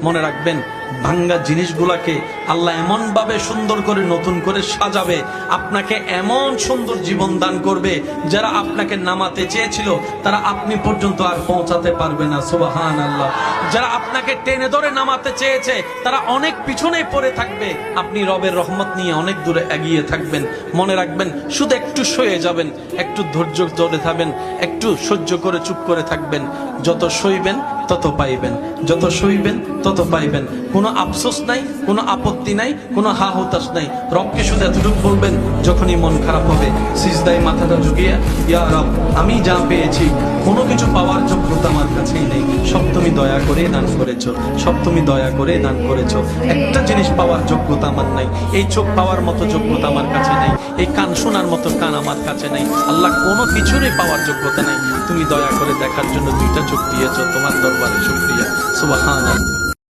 মনে রাখবেন ভাঙ্গা জিনিসগুলাকে আল্লাহ এমন ভাবে সুন্দর করে নতুন করে সাজাবে, আপনাকে এমন সুন্দর জীবন দান করবে, যারা আপনাকে নামাতে চেয়েছিল তারা আপনি পর্যন্ত আর পৌঁছাতে পারবে না। সুবহানাল্লাহ। যারা আপনাকে টেনে ধরে নামাতে চেয়েছে তারা অনেক পিছনে পড়ে থাকবে, আপনি রবের রহমত নিয়ে অনেক দূরে এগিয়ে থাকবেন। মনে রাখবেন, শুধু একটু সয়ে যাবেন, একটু ধৈর্য ধরে থাকবেন, একটু সহ্য করে চুপ করে থাকবেন। যত সইবেন তত পাইবেন, যত সইবেন তত পাইবেন। কোনো আফসোস নাই, কোনো আপত্তি নাই, কোনো হা হতাশ নাই। রবকে শুধু এতটুকু বলবেন, যখনই মন খারাপ হবে সিজদায় মাথাটা ঝুঁকিয়ে, ইয়া রব, আমি যা পেয়েছি কোনো কিছু পাওয়ার যোগ্যতা আমার কাছেই নেই, সব তুমি দয়া করে দান করেছো, সব তুমি দয়া করে দান করেছো। একটা জিনিস পাওয়ার যোগ্যতা আমার নাই, এই চোখ পাওয়ার মতো যোগ্যতা আমার কাছে নেই, এই কান শোনার মতো কান আমার কাছে নেই। আল্লাহ, কোনো কিছুরই পাওয়ার যোগ্যতা নেই, তুমি দয়া করে দেখার জন্য দুইটা চোখ দিয়েছো, তোমার দরবারে শুকরিয়া। সুবহানাল্লাহ।